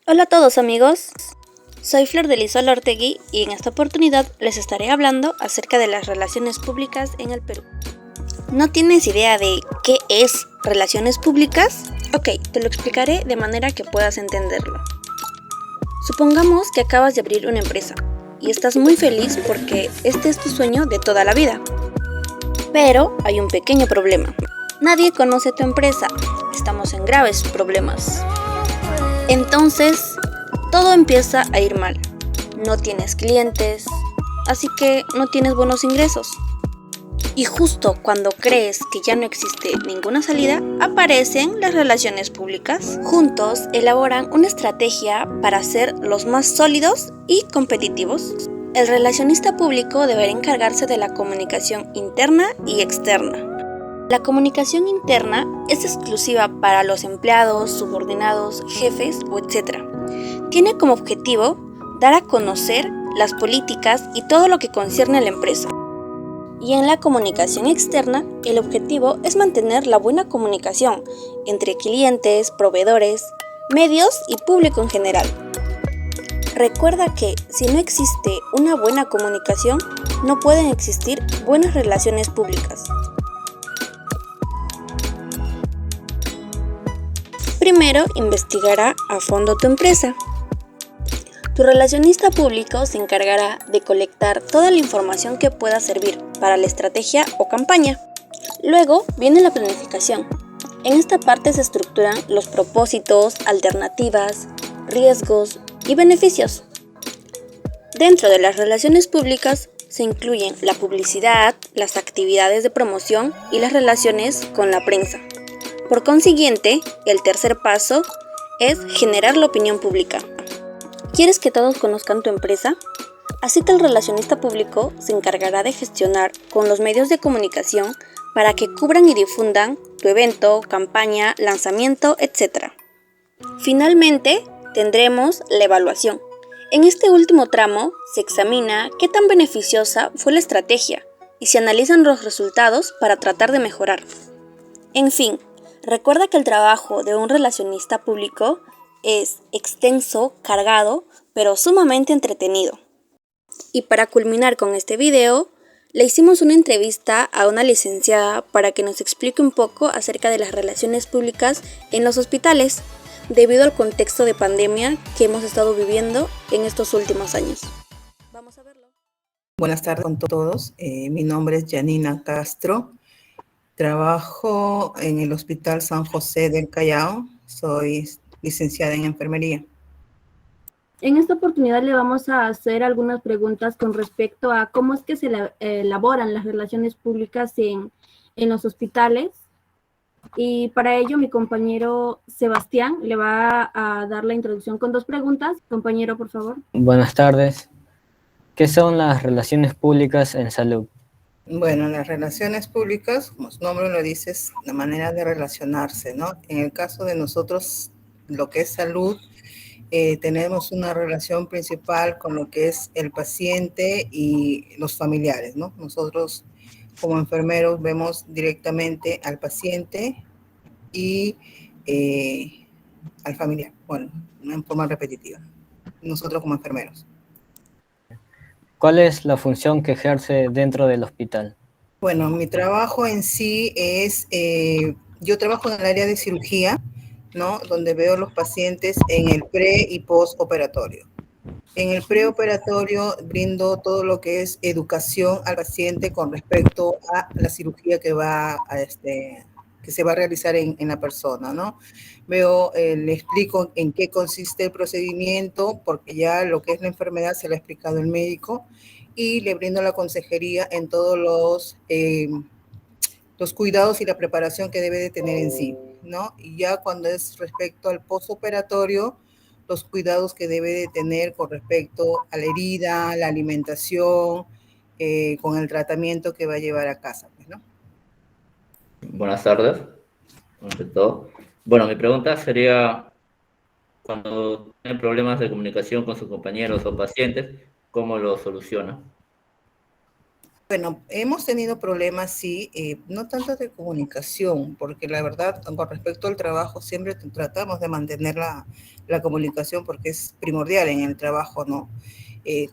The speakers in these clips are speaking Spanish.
Hola a todos amigos, soy Flor de Lizola Ortegui y en esta oportunidad les estaré hablando acerca de las relaciones públicas en el Perú. ¿No tienes idea de qué es relaciones públicas? Ok, te lo explicaré de manera que puedas entenderlo. Supongamos que acabas de abrir una empresa y estás muy feliz porque este es tu sueño de toda la vida. Pero hay un pequeño problema. Nadie conoce tu empresa, estamos en graves problemas. Entonces, todo empieza a ir mal. No tienes clientes, así que no tienes buenos ingresos. Y justo cuando crees que ya no existe ninguna salida, aparecen las relaciones públicas. Juntos elaboran una estrategia para ser los más sólidos y competitivos. El relacionista público deberá encargarse de la comunicación interna y externa. La comunicación interna es exclusiva para los empleados, subordinados, jefes o etc. Tiene como objetivo dar a conocer las políticas y todo lo que concierne a la empresa. Y en la comunicación externa, el objetivo es mantener la buena comunicación entre clientes, proveedores, medios y público en general. Recuerda que si no existe una buena comunicación, no pueden existir buenas relaciones públicas. Primero, investigará a fondo tu empresa. Tu relacionista público se encargará de colectar toda la información que pueda servir para la estrategia o campaña. Luego viene la planificación. En esta parte se estructuran los propósitos, alternativas, riesgos y beneficios. Dentro de las relaciones públicas se incluyen la publicidad, las actividades de promoción y las relaciones con la prensa. Por consiguiente, el tercer paso es generar la opinión pública. ¿Quieres que todos conozcan tu empresa? Así que el relacionista público se encargará de gestionar con los medios de comunicación para que cubran y difundan tu evento, campaña, lanzamiento, etc. Finalmente, tendremos la evaluación. En este último tramo se examina qué tan beneficiosa fue la estrategia y se analizan los resultados para tratar de mejorar. En fin, recuerda que el trabajo de un relacionista público es extenso, cargado, pero sumamente entretenido. Y para culminar con este video, le hicimos una entrevista a una licenciada para que nos explique un poco acerca de las relaciones públicas en los hospitales, debido al contexto de pandemia que hemos estado viviendo en estos últimos años. Vamos a verlo. Buenas tardes con todos. Mi nombre es Janina Castro. Trabajo en el Hospital San José del Callao. Soy licenciada en enfermería. En esta oportunidad le vamos a hacer algunas preguntas con respecto a cómo es que se elaboran las relaciones públicas en los hospitales. Y para ello mi compañero Sebastián le va a dar la introducción con dos preguntas. Compañero, por favor. Buenas tardes. ¿Qué son las relaciones públicas en salud? Bueno, las relaciones públicas, como su nombre lo dice, es la manera de relacionarse, ¿no? En el caso de nosotros, lo que es salud, tenemos una relación principal con lo que es el paciente y los familiares, ¿no? Nosotros como enfermeros vemos directamente al paciente y al familiar, bueno, en forma repetitiva, nosotros como enfermeros. ¿Cuál es la función que ejerce dentro del hospital? Bueno, mi trabajo en sí es, yo trabajo en el área de cirugía, ¿no? Donde veo los pacientes en el pre y postoperatorio. En el preoperatorio brindo todo lo que es educación al paciente con respecto a la cirugía que que se va a realizar en la persona, ¿no? Le explico en qué consiste el procedimiento, porque ya lo que es la enfermedad se lo ha explicado el médico, y le brindo la consejería en todos los cuidados y la preparación que debe de tener en sí, ¿no? Y ya cuando es respecto al postoperatorio, los cuidados que debe de tener con respecto a la herida, la alimentación, con el tratamiento que va a llevar a casa, pues, ¿no? Buenas tardes, ante todo. Bueno, mi pregunta sería, cuando tienen problemas de comunicación con sus compañeros o pacientes, ¿cómo lo soluciona? Bueno, hemos tenido problemas, sí, no tanto de comunicación, porque la verdad, con respecto al trabajo, siempre tratamos de mantener la comunicación porque es primordial en el trabajo, ¿no?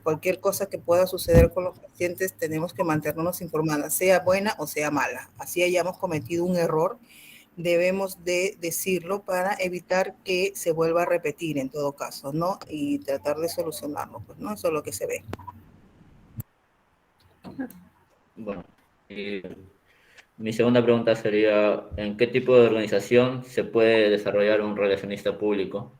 Cualquier cosa que pueda suceder con los pacientes, tenemos que mantenernos informadas, sea buena o sea mala. Así hayamos cometido un error, debemos de decirlo para evitar que se vuelva a repetir en todo caso, ¿no? Y tratar de solucionarlo, pues, ¿no? Eso es lo que se ve. Bueno, y mi segunda pregunta sería, ¿en qué tipo de organización se puede desarrollar un relacionista público?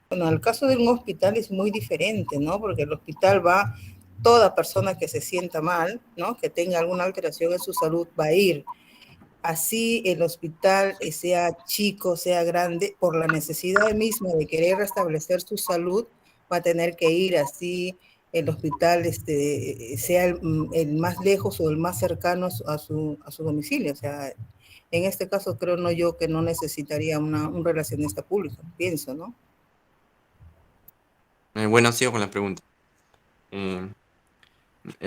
Bueno, el caso de un hospital es muy diferente, ¿no? Porque el hospital va, toda persona que se sienta mal, ¿no? Que tenga alguna alteración en su salud va a ir. Así el hospital, sea chico, sea grande, por la necesidad misma de querer restablecer su salud, va a tener que ir. Así el hospital sea el más lejos o el más cercano a su domicilio. O sea, en este caso creo no yo que no necesitaría un relacionista público, pienso, ¿no? Bueno, sigo con la pregunta. Eh,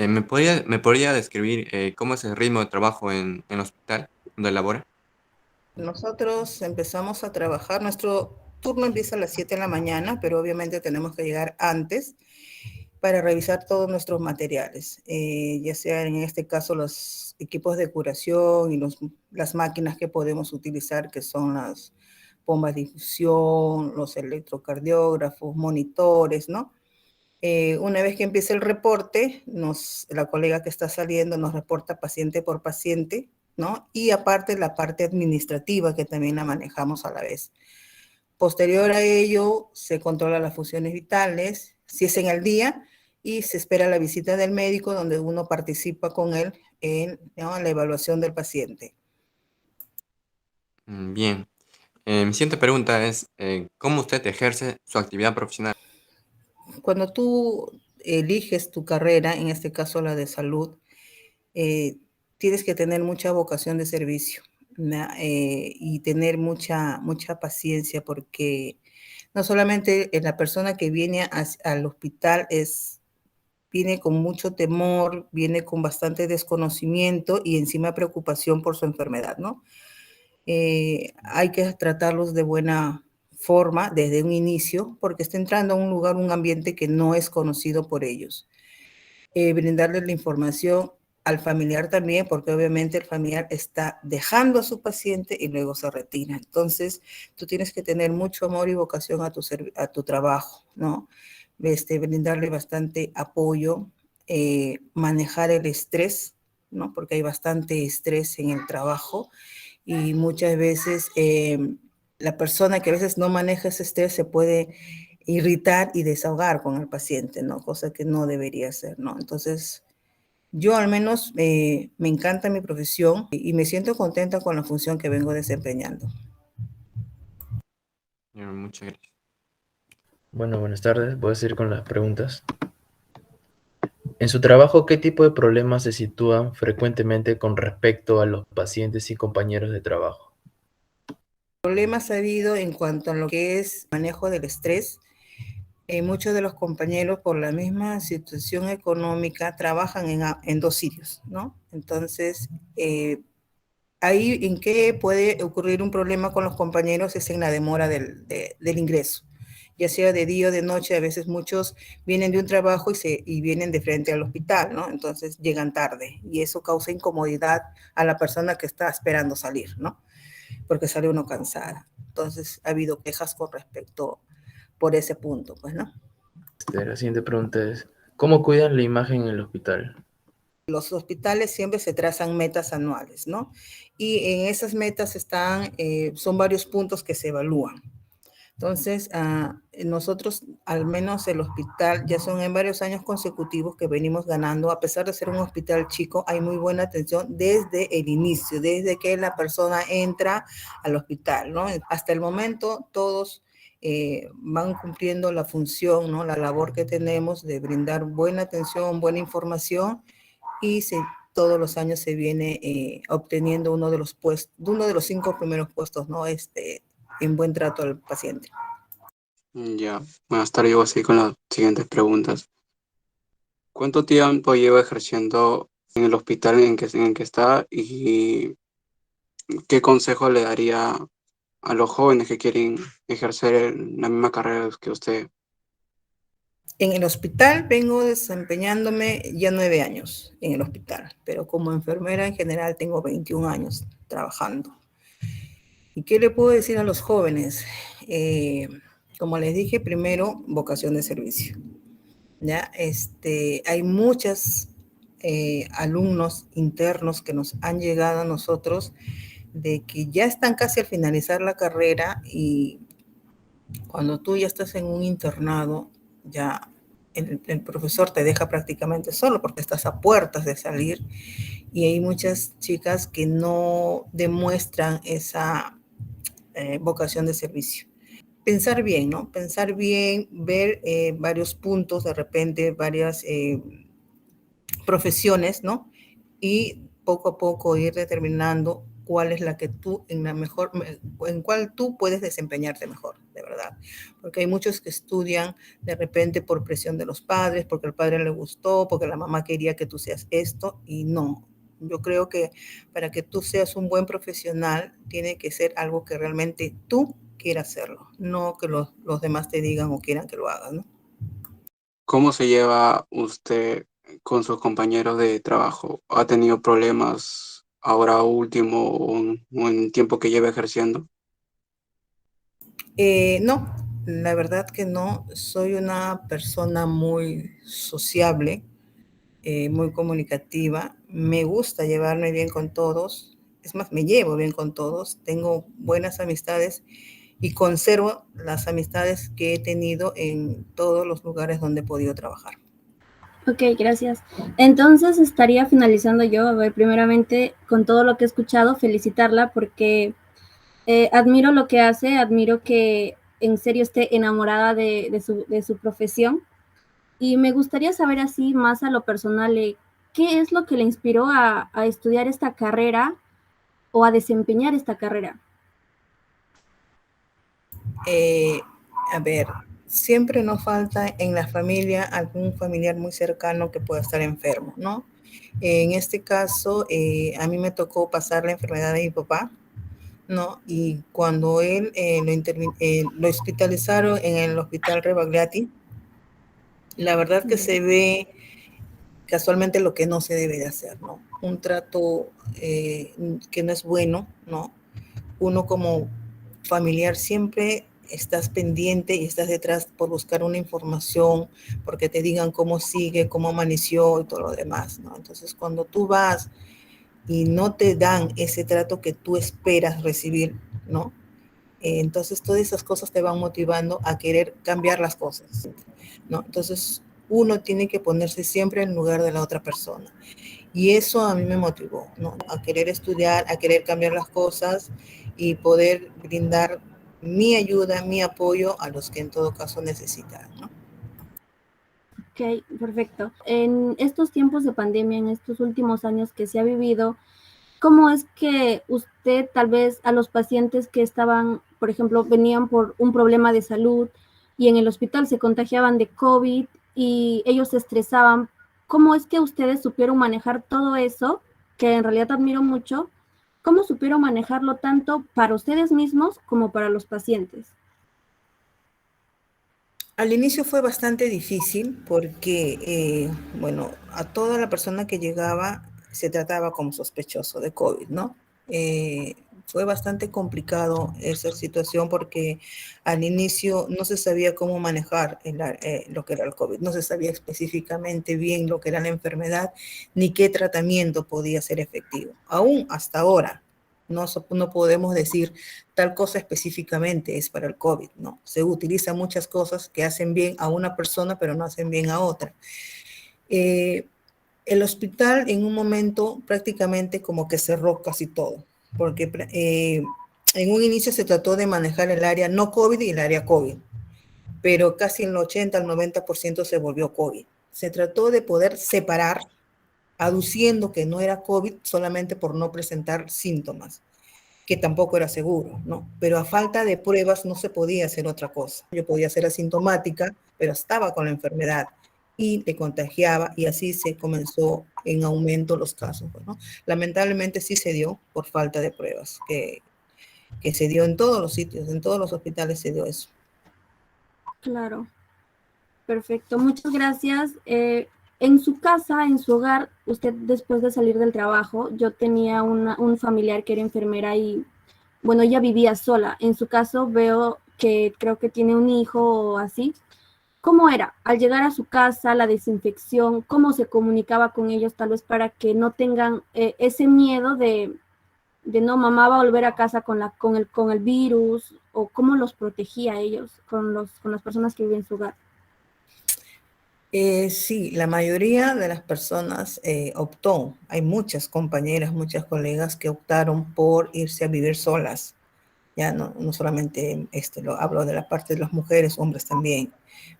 ¿Me podría describir cómo es el ritmo de trabajo en el hospital donde labora? Nosotros empezamos a trabajar, nuestro turno empieza a las 7 de la mañana, pero obviamente tenemos que llegar antes para revisar todos nuestros materiales, ya sea en este caso los equipos de curación y las máquinas que podemos utilizar, que son las bombas de infusión, los electrocardiógrafos, monitores, ¿no? Una vez que empiece el reporte, la colega que está saliendo nos reporta paciente por paciente, ¿no? Y aparte la parte administrativa que también la manejamos a la vez. Posterior a ello, se controla las funciones vitales, si es en el día, y se espera la visita del médico donde uno participa con él en, ¿no?, la evaluación del paciente. Bien. Mi siguiente pregunta es, ¿cómo usted ejerce su actividad profesional? Cuando tú eliges tu carrera, en este caso la de salud, eh, tienes que tener mucha vocación de servicio, ¿no? Y tener mucha paciencia porque no solamente la persona que viene al hospital viene con mucho temor, viene con bastante desconocimiento y encima preocupación por su enfermedad, ¿no? Hay que tratarlos de buena forma desde un inicio porque está entrando a un lugar, un ambiente que no es conocido por ellos. Brindarles la información al familiar también, porque obviamente el familiar está dejando a su paciente y luego se retira. Entonces, tú tienes que tener mucho amor y vocación a tu trabajo, ¿no? Brindarle bastante apoyo, manejar el estrés, ¿no? Porque hay bastante estrés en el trabajo y muchas veces la persona que a veces no maneja ese estrés se puede irritar y desahogar con el paciente, ¿no? Cosa que no debería ser, ¿no? Entonces, yo al menos me encanta mi profesión y me siento contenta con la función que vengo desempeñando. Muchas gracias. Bueno, buenas tardes. Voy a seguir con las preguntas. En su trabajo, ¿qué tipo de problemas se sitúan frecuentemente con respecto a los pacientes y compañeros de trabajo? Problemas ha habido en cuanto a lo que es manejo del estrés. Muchos de los compañeros, por la misma situación económica, trabajan en dos sitios, ¿no? Entonces, ahí en qué puede ocurrir un problema con los compañeros es en la demora del ingreso, ya sea de día o de noche. A veces muchos vienen de un trabajo y vienen de frente al hospital, ¿no? Entonces llegan tarde y eso causa incomodidad a la persona que está esperando salir, ¿no? Porque sale uno cansada. Entonces ha habido quejas con respecto por ese punto, pues, ¿no? La siguiente pregunta es, ¿cómo cuidan la imagen en el hospital? Los hospitales siempre se trazan metas anuales, ¿no? Y en esas metas son varios puntos que se evalúan. Entonces, nosotros, al menos el hospital, ya son en varios años consecutivos que venimos ganando, a pesar de ser un hospital chico, hay muy buena atención desde el inicio, desde que la persona entra al hospital, ¿no? Hasta el momento, todos van cumpliendo la función, ¿no? La labor que tenemos de brindar buena atención, buena información y todos los años se viene obteniendo uno de los 5 primeros puestos, ¿no? En buen trato al paciente. Ya, buenas tardes, yo voy a seguir con las siguientes preguntas. ¿Cuánto tiempo lleva ejerciendo en el hospital en el que está y qué consejo le daría a los jóvenes que quieren ejercer la misma carrera que usted. En el hospital vengo desempeñándome ya 9 años en el hospital, pero como enfermera en general tengo 21 años trabajando. ¿Y qué le puedo decir a los jóvenes? Como les dije, primero, vocación de servicio. ¿Ya? Hay muchos alumnos internos que nos han llegado a nosotros de que ya están casi al finalizar la carrera y cuando tú ya estás en un internado, ya el profesor te deja prácticamente solo porque estás a puertas de salir y hay muchas chicas que no demuestran esa vocación de servicio. Pensar bien, ¿no? Pensar bien, ver varios puntos, de repente varias profesiones, ¿no? Y poco a poco ir determinando cuál es la que tú en cuál tú puedes desempeñarte mejor, de verdad. Porque hay muchos que estudian de repente por presión de los padres, porque al padre le gustó, porque la mamá quería que tú seas esto y no. Yo creo que para que tú seas un buen profesional, tiene que ser algo que realmente tú quieras hacerlo, no que los demás te digan o quieran que lo hagas, ¿no? ¿Cómo se lleva usted con sus compañeros de trabajo? ¿Ha tenido problemas ahora último o en el tiempo que lleva ejerciendo? No, la verdad que no. Soy una persona muy sociable, muy comunicativa. Me gusta llevarme bien con todos. Es más, me llevo bien con todos. Tengo buenas amistades y conservo las amistades que he tenido en todos los lugares donde he podido trabajar. Ok, gracias. Entonces estaría finalizando yo. A ver, primeramente, con todo lo que he escuchado, felicitarla porque admiro lo que hace, admiro que en serio esté enamorada de su profesión. Y me gustaría saber así más a lo personal, ¿qué es lo que le inspiró a estudiar esta carrera o a desempeñar esta carrera? A ver, siempre nos falta en la familia algún familiar muy cercano que pueda estar enfermo, ¿no? En este caso, a mí me tocó pasar la enfermedad de mi papá, ¿no? Y cuando él lo hospitalizaron en el hospital Rebagliati, la verdad que se ve casualmente lo que no se debe de hacer, ¿no? Un trato que no es bueno, ¿no? Uno como familiar siempre estás pendiente y estás detrás por buscar una información, porque te digan cómo sigue, cómo amaneció y todo lo demás, ¿no? Entonces, cuando tú vas y no te dan ese trato que tú esperas recibir, ¿no? Entonces, todas esas cosas te van motivando a querer cambiar las cosas, ¿no? Entonces, uno tiene que ponerse siempre en lugar de la otra persona. Y eso a mí me motivó, ¿no? A querer estudiar, a querer cambiar las cosas y poder brindar mi ayuda, mi apoyo a los que en todo caso necesitan, ¿no? Ok, perfecto. En estos tiempos de pandemia, en estos últimos años que se ha vivido, ¿cómo es que usted tal vez a los pacientes que estaban, por ejemplo, venían por un problema de salud y en el hospital se contagiaban de COVID y ellos se estresaban, ¿cómo es que ustedes supieron manejar todo eso, que en realidad admiro mucho? ¿Cómo supieron manejarlo tanto para ustedes mismos como para los pacientes? Al inicio fue bastante difícil porque, bueno, a toda la persona que llegaba se trataba como sospechoso de COVID, ¿no? Fue bastante complicado esa situación porque al inicio no se sabía cómo manejar lo que era el COVID, no se sabía específicamente bien lo que era la enfermedad ni qué tratamiento podía ser efectivo. Aún hasta ahora no podemos decir tal cosa específicamente es para el COVID, no. Se utilizan muchas cosas que hacen bien a una persona, pero no hacen bien a otra. El hospital en un momento prácticamente como que cerró casi todo, porque en un inicio se trató de manejar el área no COVID y el área COVID, pero casi el 80 al 90% se volvió COVID. Se trató de poder separar, aduciendo que no era COVID solamente por no presentar síntomas, que tampoco era seguro, ¿no? Pero a falta de pruebas no se podía hacer otra cosa. Yo podía ser asintomática, pero estaba con la enfermedad y te contagiaba y así se comenzó en aumento los casos, ¿no? Lamentablemente sí se dio por falta de pruebas, que se dio en todos los sitios, en todos los hospitales se dio eso. Claro, perfecto. Muchas gracias. En su casa, en su hogar, usted después de salir del trabajo, yo tenía un familiar que era enfermera y, bueno, ella vivía sola. En su caso veo que creo que tiene un hijo o así. ¿Cómo era? Al llegar a su casa, la desinfección, cómo se comunicaba con ellos, tal vez para que no tengan ese miedo de no, mamá va a volver a casa con el virus, o cómo los protegía a ellos con las personas que viven en su hogar. Sí, la mayoría de las personas optó, hay muchas compañeras, muchas colegas que optaron por irse a vivir solas. Ya no solamente lo hablo de la parte de las mujeres, hombres también,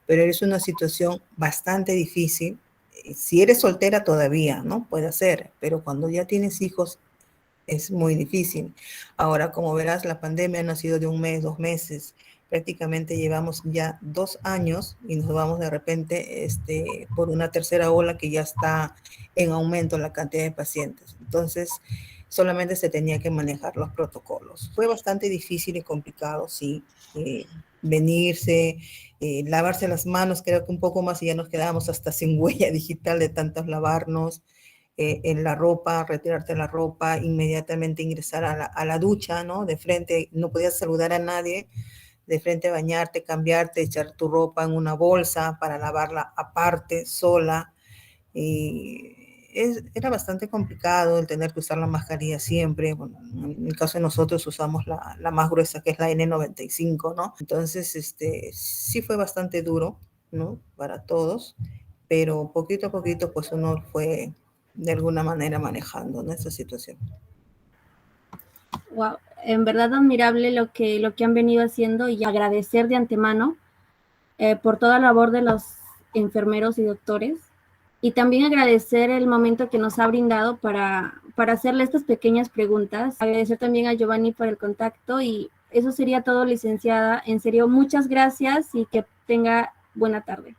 pero es una situación bastante difícil. Si eres soltera todavía, ¿no? Puede ser, pero cuando ya tienes hijos es muy difícil. Ahora, como verás, la pandemia no ha sido de un mes, 2 meses. Prácticamente llevamos ya 2 años y nos vamos de repente por una tercera ola que ya está en aumento la cantidad de pacientes. Entonces, solamente se tenía que manejar los protocolos. Fue bastante difícil y complicado, sí, venirse, lavarse las manos, creo que un poco más y ya nos quedábamos hasta sin huella digital de tantos lavarnos. En la ropa, retirarte la ropa, inmediatamente ingresar a la ducha, ¿no? De frente, no podías saludar a nadie, de frente bañarte, cambiarte, echar tu ropa en una bolsa para lavarla aparte, sola. Y era bastante complicado el tener que usar la mascarilla siempre. Bueno, en el caso de nosotros usamos la más gruesa, que es la N95, ¿no? Entonces, sí fue bastante duro, ¿no? Para todos, pero poquito a poquito, pues uno fue de alguna manera manejando, ¿no? Esa situación. Wow, en verdad admirable lo que han venido haciendo y agradecer de antemano por toda la labor de los enfermeros y doctores. Y también agradecer el momento que nos ha brindado para hacerle estas pequeñas preguntas. Agradecer también a Giovanni por el contacto y eso sería todo, licenciada. En serio, muchas gracias y que tenga buena tarde.